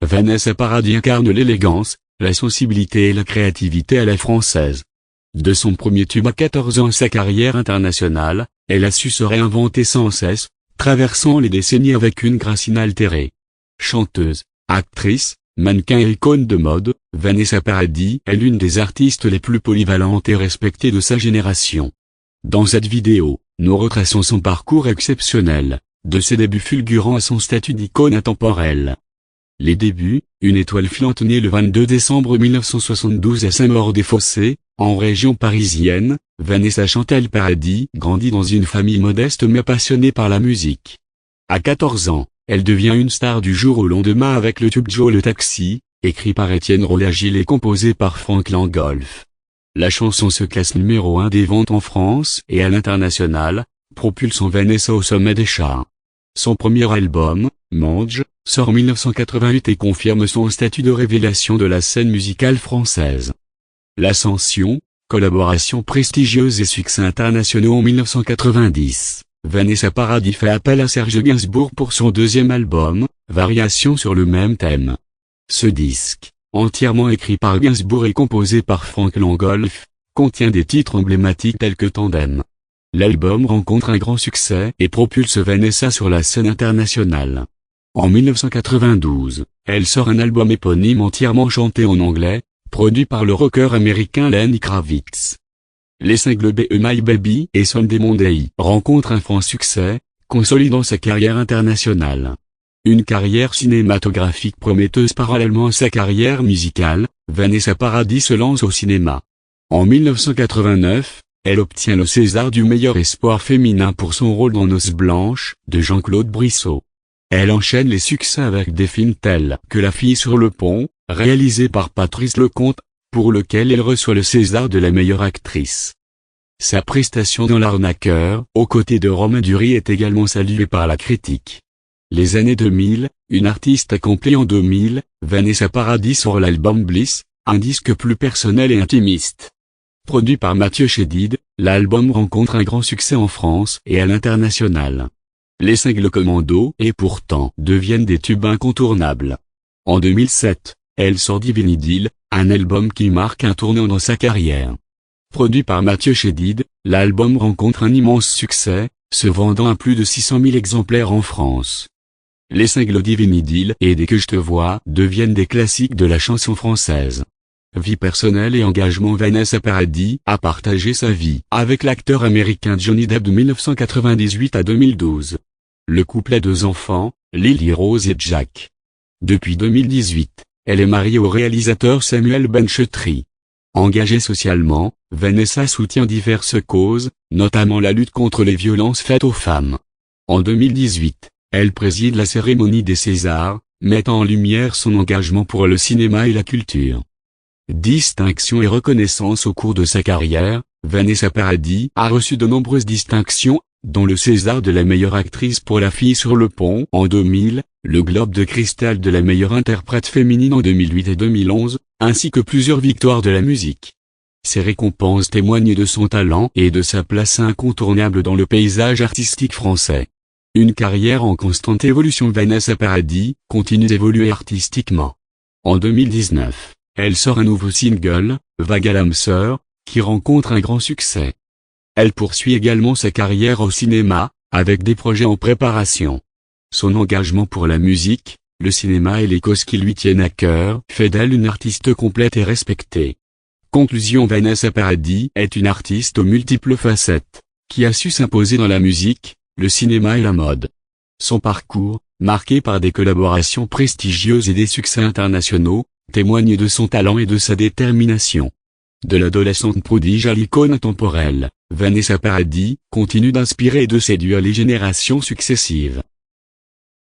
Vanessa Paradis incarne l'élégance, la sensibilité et la créativité à la française. De son premier tube à 14 ans à sa carrière internationale, elle a su se réinventer sans cesse, traversant les décennies avec une grâce inaltérée. Chanteuse, actrice, mannequin et icône de mode, Vanessa Paradis est l'une des artistes les plus polyvalentes et respectées de sa génération. Dans cette vidéo, nous retraçons son parcours exceptionnel, de ses débuts fulgurants à son statut d'icône intemporelle. Les débuts, une étoile filante née le 22 décembre 1972 à Saint-Maur-des-Fossés, en région parisienne, Vanessa Chantal Paradis grandit dans une famille modeste mais passionnée par la musique. À 14 ans, elle devient une star du jour au lendemain avec le tube Joe le taxi, écrit par Étienne Rolagil et composé par Franck Langolf. La chanson se classe numéro 1 des ventes en France et à l'international, propulsant Vanessa au sommet des charts. Son premier album, Mange, sort en 1988 et confirme son statut de révélation de la scène musicale française. L'ascension, collaboration prestigieuse et succès internationaux en 1990. Vanessa Paradis fait appel à Serge Gainsbourg pour son deuxième album, Variations sur le même thème. Ce disque, entièrement écrit par Gainsbourg et composé par Franck Langolf, contient des titres emblématiques tels que Tandem. L'album rencontre un grand succès et propulse Vanessa sur la scène internationale. En 1992, elle sort un album éponyme entièrement chanté en anglais, produit par le rocker américain Lenny Kravitz. Les singles Be My Baby et Sunday Monday rencontrent un franc succès, consolidant sa carrière internationale. Une carrière cinématographique prometteuse parallèlement à sa carrière musicale, Vanessa Paradis se lance au cinéma. En 1989, elle obtient le César du meilleur espoir féminin pour son rôle dans Noces blanches, de Jean-Claude Brissot. Elle enchaîne les succès avec des films tels que La fille sur le pont, réalisé par Patrice Lecomte, pour lequel elle reçoit le César de la meilleure actrice. Sa prestation dans L'Arnaqueur, aux côtés de Romain Duris est également saluée par la critique. Les années 2000, une artiste accomplie en 2000, Vanessa Paradis sort l'album Bliss, un disque plus personnel et intimiste. Produit par Mathieu Chédid, l'album rencontre un grand succès en France et à l'international. Les singles Commando et Pourtant deviennent des tubes incontournables. En 2007, elle sort Divine Idylle, un album qui marque un tournant dans sa carrière. Produit par Mathieu Chédid, l'album rencontre un immense succès, se vendant à plus de 600 000 exemplaires en France. Les singles Divine Idylle et Dès que je te vois deviennent des classiques de la chanson française. Vie personnelle et engagement. Vanessa Paradis a partagé sa vie avec l'acteur américain Johnny Depp de 1998 à 2012. Le couple a 2 enfants, Lily Rose et Jack. Depuis 2018, elle est mariée au réalisateur Samuel Benchetry. Engagée socialement, Vanessa soutient diverses causes, notamment la lutte contre les violences faites aux femmes. En 2018, elle préside la cérémonie des Césars, mettant en lumière son engagement pour le cinéma et la culture. Distinctions et reconnaissances. Au cours de sa carrière, Vanessa Paradis a reçu de nombreuses distinctions, dont le César de la meilleure actrice pour La fille sur le pont en 2000, le Globe de cristal de la meilleure interprète féminine en 2008 et 2011, ainsi que plusieurs victoires de la musique. Ces récompenses témoignent de son talent et de sa place incontournable dans le paysage artistique français. Une carrière en constante évolution. Vanessa Paradis continue d'évoluer artistiquement. En 2019, elle sort un nouveau single, Vague à l'âme sœur, qui rencontre un grand succès. Elle poursuit également sa carrière au cinéma, avec des projets en préparation. Son engagement pour la musique, le cinéma et les causes qui lui tiennent à cœur fait d'elle une artiste complète et respectée. Conclusion. Vanessa Paradis est une artiste aux multiples facettes, qui a su s'imposer dans la musique, le cinéma et la mode. Son parcours, marqué par des collaborations prestigieuses et des succès internationaux, témoigne de son talent et de sa détermination. De l'adolescente prodige à l'icône intemporelle, Vanessa Paradis continue d'inspirer et de séduire les générations successives.